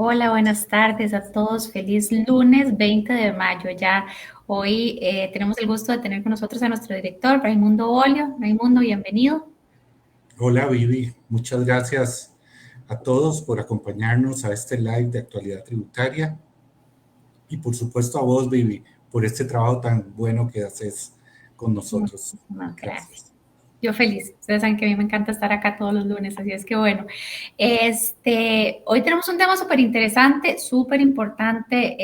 Hola, buenas tardes a todos. Feliz lunes 20 de mayo. Ya hoy tenemos el gusto de tener con nosotros a nuestro director, Raimundo Olio. Raimundo, bienvenido. Hola Vivi, muchas gracias a todos por acompañarnos a este live de actualidad tributaria y por supuesto a vos Vivi por este trabajo tan bueno que haces con nosotros. Muchísimas gracias. Gracias. Yo feliz. Ustedes saben que a mí me encanta estar acá todos los lunes, así es que bueno. Hoy tenemos un tema súper interesante, súper importante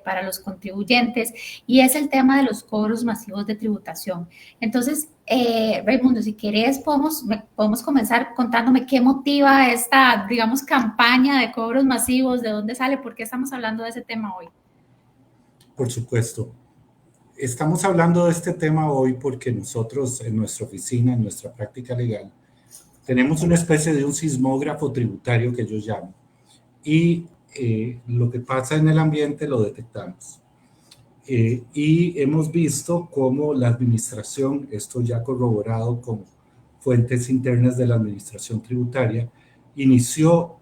para los contribuyentes y es el tema de los cobros masivos de tributación. Entonces, Raimundo, si querés, podemos comenzar contándome qué motiva esta, digamos, campaña de cobros masivos, de dónde sale, por qué estamos hablando de ese tema hoy. Por supuesto. Estamos hablando de este tema hoy porque nosotros en nuestra oficina, en nuestra práctica legal, tenemos una especie de un sismógrafo tributario que yo llamo y lo que pasa en el ambiente lo detectamos. Y hemos visto cómo la administración, esto ya corroborado con fuentes internas de la administración tributaria, inició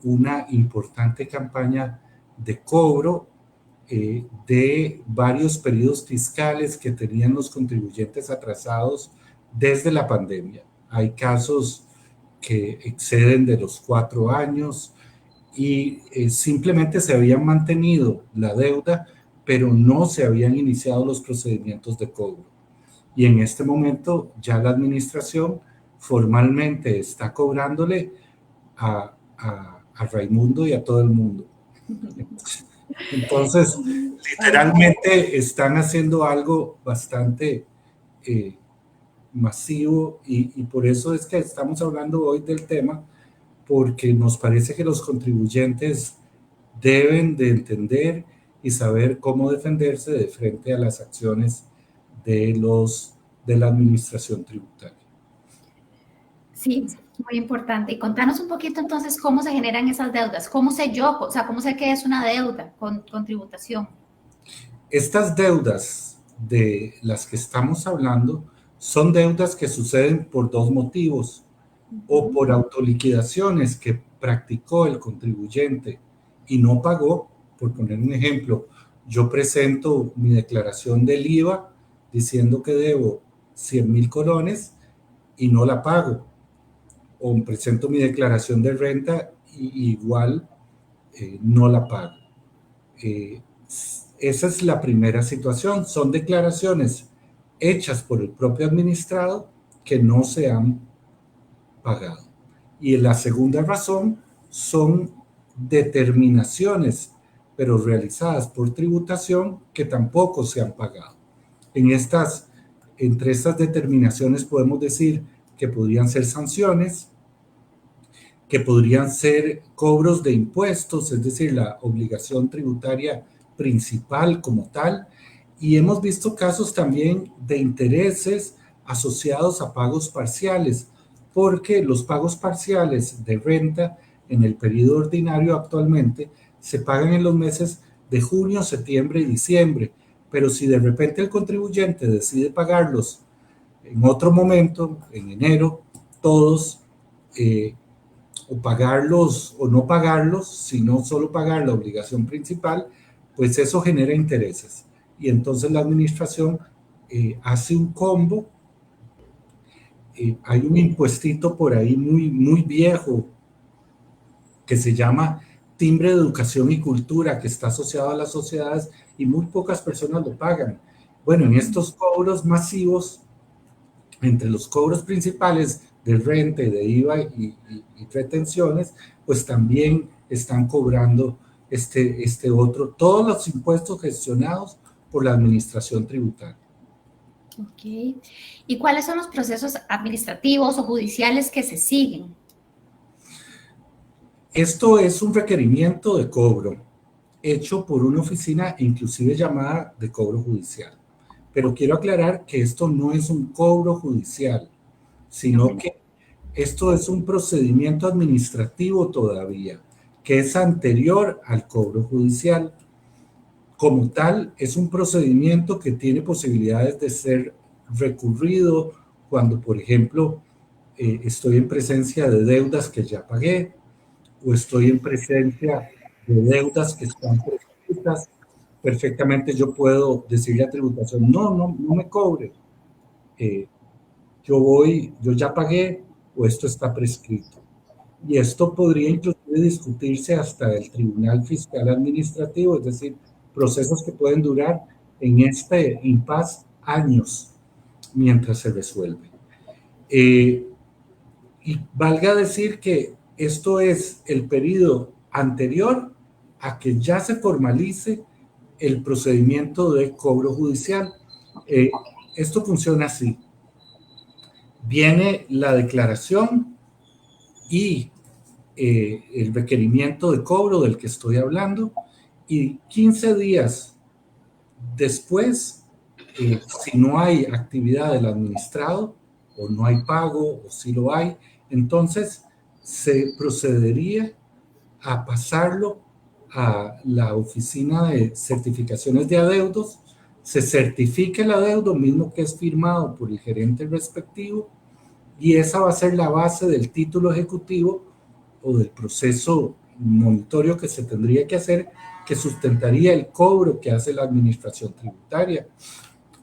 una importante campaña de cobro de varios periodos fiscales que tenían los contribuyentes atrasados desde la pandemia. Hay casos que exceden de los 4 años y simplemente se habían mantenido la deuda, pero no se habían iniciado los procedimientos de cobro. Y en este momento ya la administración formalmente está cobrándole a Raimundo y a todo el mundo. Entonces, literalmente están haciendo algo bastante masivo y por eso es que estamos hablando hoy del tema, porque nos parece que los contribuyentes deben de entender y saber cómo defenderse de frente a las acciones de la administración tributaria. Sí, muy importante. Y contanos un poquito entonces cómo se generan esas deudas. ¿Cómo sé yo? O sea, ¿cómo sé que es una deuda con tributación? Estas deudas de las que estamos hablando son deudas que suceden por dos motivos: o por autoliquidaciones que practicó el contribuyente y no pagó. Por poner un ejemplo, yo presento mi declaración del IVA diciendo que debo 100,000 colones y no la pago, o presento mi declaración de renta y igual no la pago. Eh, Esa es la primera situación, son declaraciones hechas por el propio administrado que no se han pagado. Y la segunda razón son determinaciones, pero realizadas por tributación que tampoco se han pagado. Entre estas determinaciones podemos decir que podrían ser sanciones, que podrían ser cobros de impuestos, es decir, la obligación tributaria principal como tal, y hemos visto casos también de intereses asociados a pagos parciales, porque los pagos parciales de renta en el periodo ordinario actualmente se pagan en los meses de junio, septiembre y diciembre, pero si de repente el contribuyente decide pagarlos en otro momento, en enero, todos, o pagarlos o no pagarlos, sino solo pagar la obligación principal, pues eso genera intereses. Y entonces la administración hace un combo. Hay un impuestito por ahí muy, muy viejo que se llama timbre de educación y cultura, que está asociado a las sociedades y muy pocas personas lo pagan. Bueno, en estos cobros masivos, entre los cobros principales de renta, de IVA y retenciones, pues también están cobrando este otro, todos los impuestos gestionados por la administración tributaria. Ok. ¿Y cuáles son los procesos administrativos o judiciales que se siguen? Esto es un requerimiento de cobro hecho por una oficina inclusive llamada de cobro judicial. Pero quiero aclarar que esto no es un cobro judicial, sino que esto es un procedimiento administrativo todavía, que es anterior al cobro judicial. Como tal, es un procedimiento que tiene posibilidades de ser recurrido cuando, por ejemplo, estoy en presencia de deudas que ya pagué, o estoy en presencia de deudas que están prescritas, perfectamente yo puedo decirle a tributación, no me cobre, yo ya pagué o esto está prescrito. Y esto podría inclusive discutirse hasta el Tribunal Fiscal Administrativo, es decir, procesos que pueden durar en este impasse años mientras se resuelve. Y valga decir que esto es el periodo anterior a que ya se formalice el procedimiento de cobro judicial. Esto funciona así. Viene la declaración y el requerimiento de cobro del que estoy hablando, y 15 días después, si no hay actividad del administrado o no hay pago o si lo hay, entonces se procedería a pasarlo a la oficina de certificaciones de adeudos, se certifica el adeudo mismo que es firmado por el gerente respectivo, y esa va a ser la base del título ejecutivo o del proceso monitorio que se tendría que hacer, que sustentaría el cobro que hace la administración tributaria.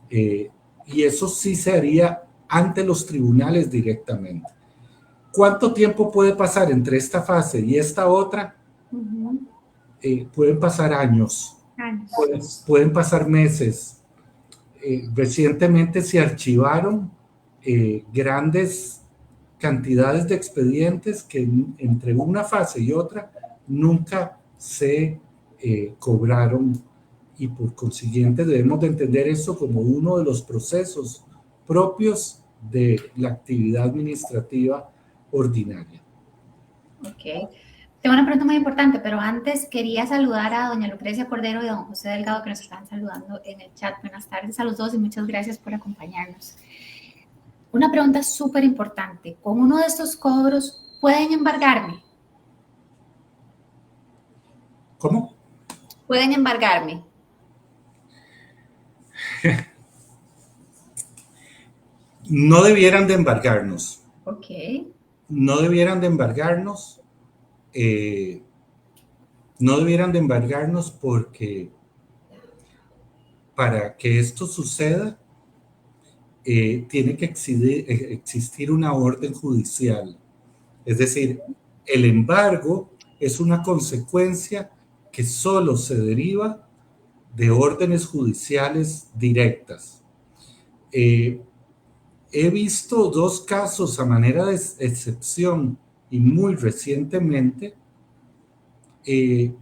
Y eso sí se haría ante los tribunales directamente. ¿Cuánto tiempo puede pasar entre esta fase y esta otra? Pueden pasar años. Pueden pasar meses. Recientemente se archivaron grandes cantidades de expedientes que entre una fase y otra nunca se cobraron, y por consiguiente debemos de entender eso como uno de los procesos propios de la actividad administrativa ordinaria. Ok. Tengo una pregunta muy importante, pero antes quería saludar a doña Lucrecia Cordero y a don José Delgado, que nos están saludando en el chat. Buenas tardes a los dos y muchas gracias por acompañarnos. Una pregunta súper importante. ¿Con uno de estos cobros pueden embargarme? ¿Cómo? ¿Pueden embargarme? No debieran de embargarnos. Ok. No debieran de embargarnos. No debieran de embargarnos porque para que esto suceda tiene que existir una orden judicial. Es decir, el embargo es una consecuencia que solo se deriva de órdenes judiciales directas. He visto dos casos a manera de excepción y muy recientemente que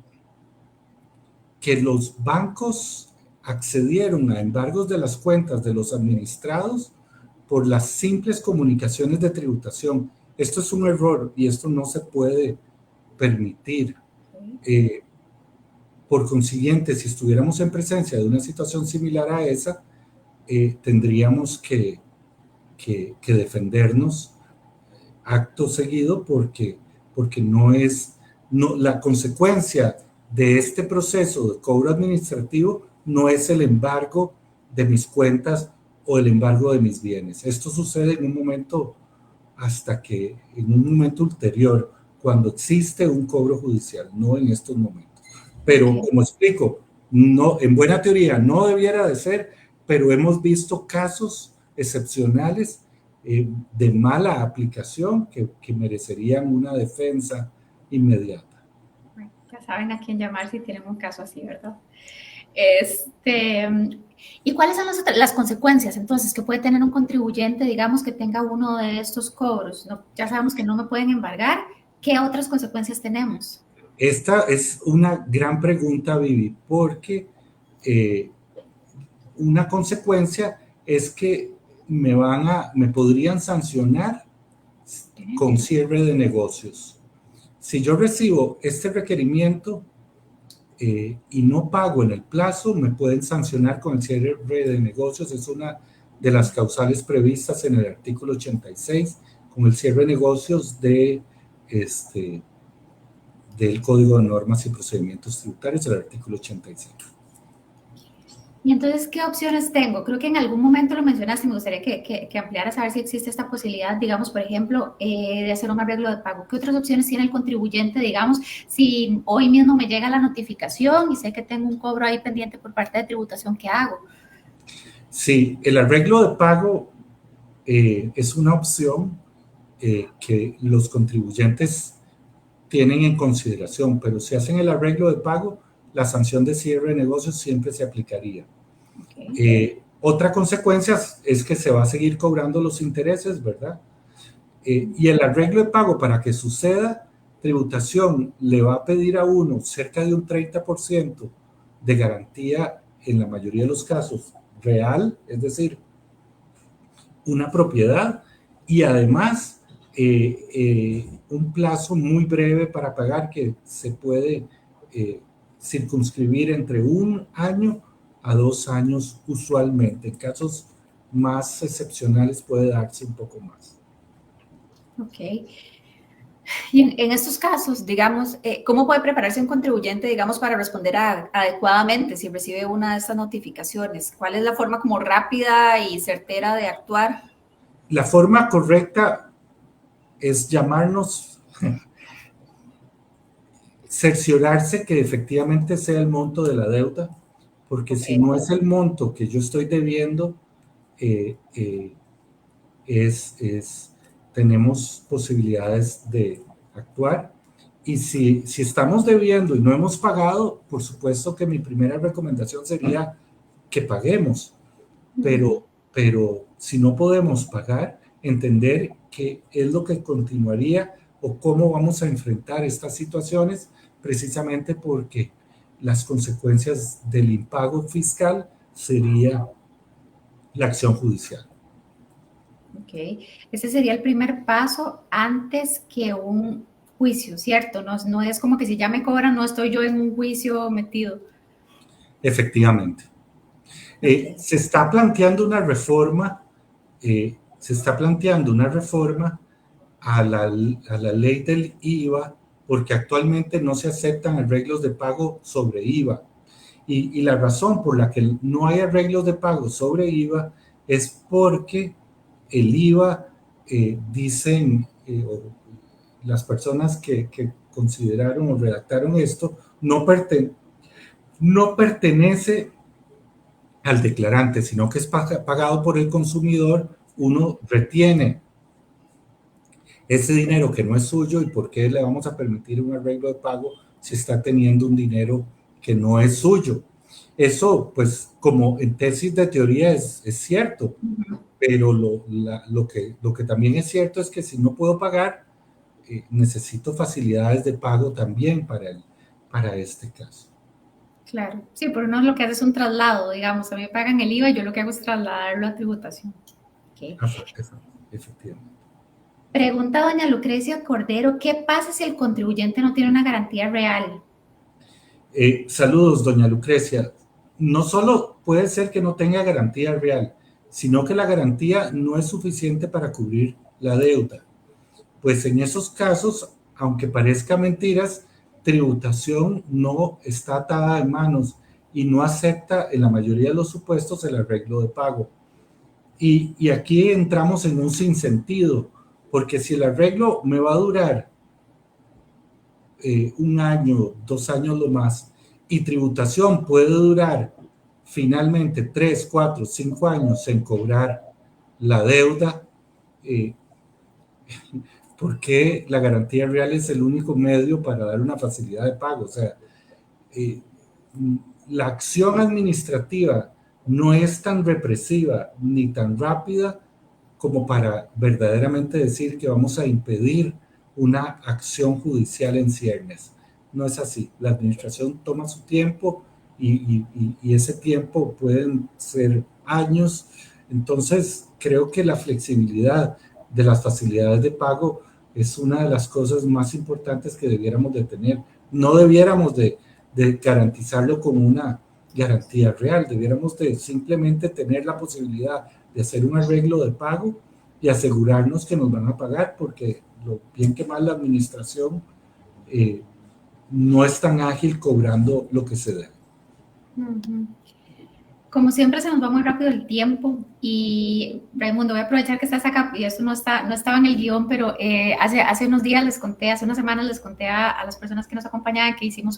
los bancos accedieron a embargos de las cuentas de los administrados por las simples comunicaciones de tributación. Esto es un error y esto no se puede permitir. Por consiguiente, si estuviéramos en presencia de una situación similar a esa, tendríamos que defendernos acto seguido porque la consecuencia de este proceso de cobro administrativo no es el embargo de mis cuentas o el embargo de mis bienes. Esto sucede en un momento ulterior, cuando existe un cobro judicial, no en estos momentos. Pero como explico, no, en buena teoría no debiera de ser, pero hemos visto casos excepcionales de mala aplicación que merecerían una defensa inmediata. Bueno, ya saben a quién llamar si tienen un caso así, ¿verdad? ¿Y cuáles son las consecuencias entonces que puede tener un contribuyente, digamos, que tenga uno de estos cobros? No, ya sabemos que no me pueden embargar. ¿Qué otras consecuencias tenemos? Esta es una gran pregunta, Vivi, porque una consecuencia es que me podrían sancionar con cierre de negocios. Si yo recibo este requerimiento y no pago en el plazo, me pueden sancionar con el cierre de negocios. Es una de las causales previstas en el artículo 86, con el cierre de negocios del Código de Normas y Procedimientos Tributarios, el artículo 85. Y entonces, ¿qué opciones tengo? Creo que en algún momento lo mencionaste y me gustaría que ampliaras a ver si existe esta posibilidad, digamos, por ejemplo, de hacer un arreglo de pago. ¿Qué otras opciones tiene el contribuyente, digamos, si hoy mismo me llega la notificación y sé que tengo un cobro ahí pendiente por parte de tributación, ¿qué hago? Sí, el arreglo de pago es una opción que los contribuyentes tienen en consideración, pero si hacen el arreglo de pago, la sanción de cierre de negocios siempre se aplicaría. Okay. Otra consecuencia es que se va a seguir cobrando los intereses, ¿verdad? Y el arreglo de pago, para que suceda, tributación le va a pedir a uno cerca de un 30% de garantía en la mayoría de los casos real, es decir, una propiedad y además un plazo muy breve para pagar que se puede circunscribir entre 1 año a 2 años usualmente. En casos más excepcionales puede darse un poco más. Ok. Y en estos casos, digamos, ¿cómo puede prepararse un contribuyente, digamos, para responder adecuadamente si recibe una de estas notificaciones? ¿Cuál es la forma como rápida y certera de actuar? La forma correcta es llamarnos, cerciorarse que efectivamente sea el monto de la deuda, porque Ok. si no es el monto que yo estoy debiendo, eh, eh, tenemos posibilidades de actuar. Y si estamos debiendo y no hemos pagado, por supuesto que mi primera recomendación sería que paguemos, pero si no podemos pagar, entender qué es lo que continuaría o cómo vamos a enfrentar estas situaciones, precisamente porque las consecuencias del impago fiscal sería la acción judicial. Ok. Ese sería el primer paso antes que un juicio, ¿cierto? No, no es como que si ya me cobran, no estoy yo en un juicio metido. Efectivamente. Ok. Se está planteando una reforma, se está planteando una reforma a la ley del IVA, porque actualmente no se aceptan arreglos de pago sobre IVA. Y la razón por la que no hay arreglos de pago sobre IVA es porque el IVA, dicen las personas que consideraron o redactaron esto, no pertenece al declarante, sino que es pagado por el consumidor. Uno retiene ese dinero que no es suyo y por qué le vamos a permitir un arreglo de pago si está teniendo un dinero que no es suyo. Eso, pues, como en tesis de teoría es cierto, pero lo que también es cierto es que si no puedo pagar, necesito facilidades de pago también para este caso. Claro. Sí, por uno lo que hace es un traslado, digamos. A mí me pagan el IVA y yo lo que hago es trasladarlo a tributación. Ok. Efectivamente. Pregunta doña Lucrecia Cordero, ¿qué pasa si el contribuyente no tiene una garantía real? Saludos, doña Lucrecia. No solo puede ser que no tenga garantía real, sino que la garantía no es suficiente para cubrir la deuda. Pues en esos casos, aunque parezca mentiras, tributación no está atada de manos y no acepta en la mayoría de los supuestos el arreglo de pago. Y aquí entramos en un sinsentido, porque si el arreglo me va a durar 1 año, 2 años lo más, y tributación puede durar finalmente 3, 4, 5 años en cobrar la deuda, eh, ¿por qué la garantía real es el único medio para dar una facilidad de pago? O sea, eh, la acción administrativa no es tan represiva ni tan rápida como para verdaderamente decir que vamos a impedir una acción judicial en ciernes. No es así. La administración toma su tiempo y ese tiempo pueden ser años. Entonces, creo que la flexibilidad de las facilidades de pago es una de las cosas más importantes que debiéramos de tener. No debiéramos de garantizarlo como una garantía real, debiéramos de simplemente tener la posibilidad de hacer un arreglo de pago y asegurarnos que nos van a pagar, porque lo bien que mal la administración eh, no es tan ágil cobrando lo que se debe. Uh -huh. Como siempre se nos va muy rápido el tiempo y Raimundo, voy a aprovechar que estás acá y esto no estaba en el guión, pero hace unos días les conté, hace unas semanas les conté a las personas que nos acompañaban que hicimos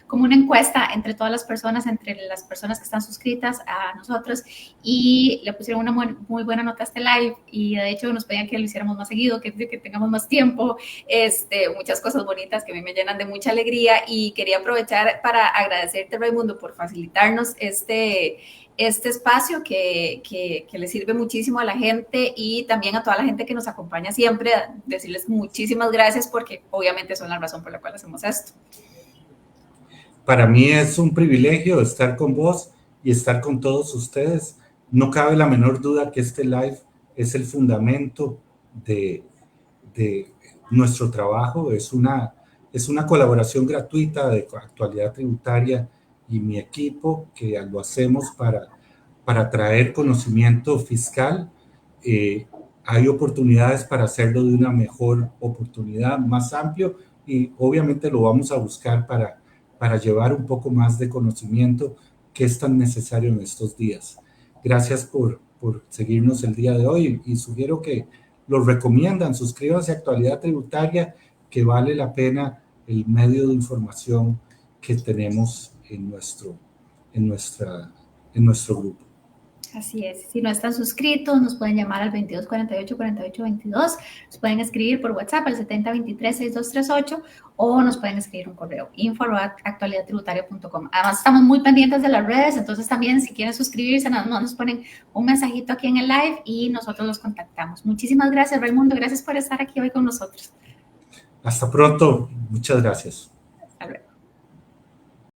como una encuesta entre todas las personas, entre las personas que están suscritas a nosotros y le pusieron una muy buena nota a este live y de hecho nos pedían que lo hiciéramos más seguido, que tengamos más tiempo, muchas cosas bonitas que a mí me llenan de mucha alegría y quería aprovechar para agradecerte Raimundo por facilitarnos este espacio que le sirve muchísimo a la gente y también a toda la gente que nos acompaña siempre, decirles muchísimas gracias porque obviamente son la razón por la cual hacemos esto. Para mí es un privilegio estar con vos y estar con todos ustedes. No cabe la menor duda que este live es el fundamento de nuestro trabajo. Es una colaboración gratuita de Actualidad Tributaria y mi equipo que lo hacemos para traer conocimiento fiscal. Hay oportunidades para hacerlo de una mejor oportunidad, más amplio, y obviamente lo vamos a buscar para llevar un poco más de conocimiento que es tan necesario en estos días. Gracias por seguirnos el día de hoy y sugiero que lo recomiendan, suscríbanse a Actualidad Tributaria, que vale la pena el medio de información que tenemos en nuestro grupo. Así es, si no están suscritos, nos pueden llamar al 22 48 48 22, nos pueden escribir por WhatsApp al 70 23 6238 o nos pueden escribir un correo info@actualidadtributaria.com. Además, estamos muy pendientes de las redes, entonces también si quieren suscribirse, nos ponen un mensajito aquí en el live y nosotros los contactamos. Muchísimas gracias, Raimundo, gracias por estar aquí hoy con nosotros. Hasta pronto, muchas gracias.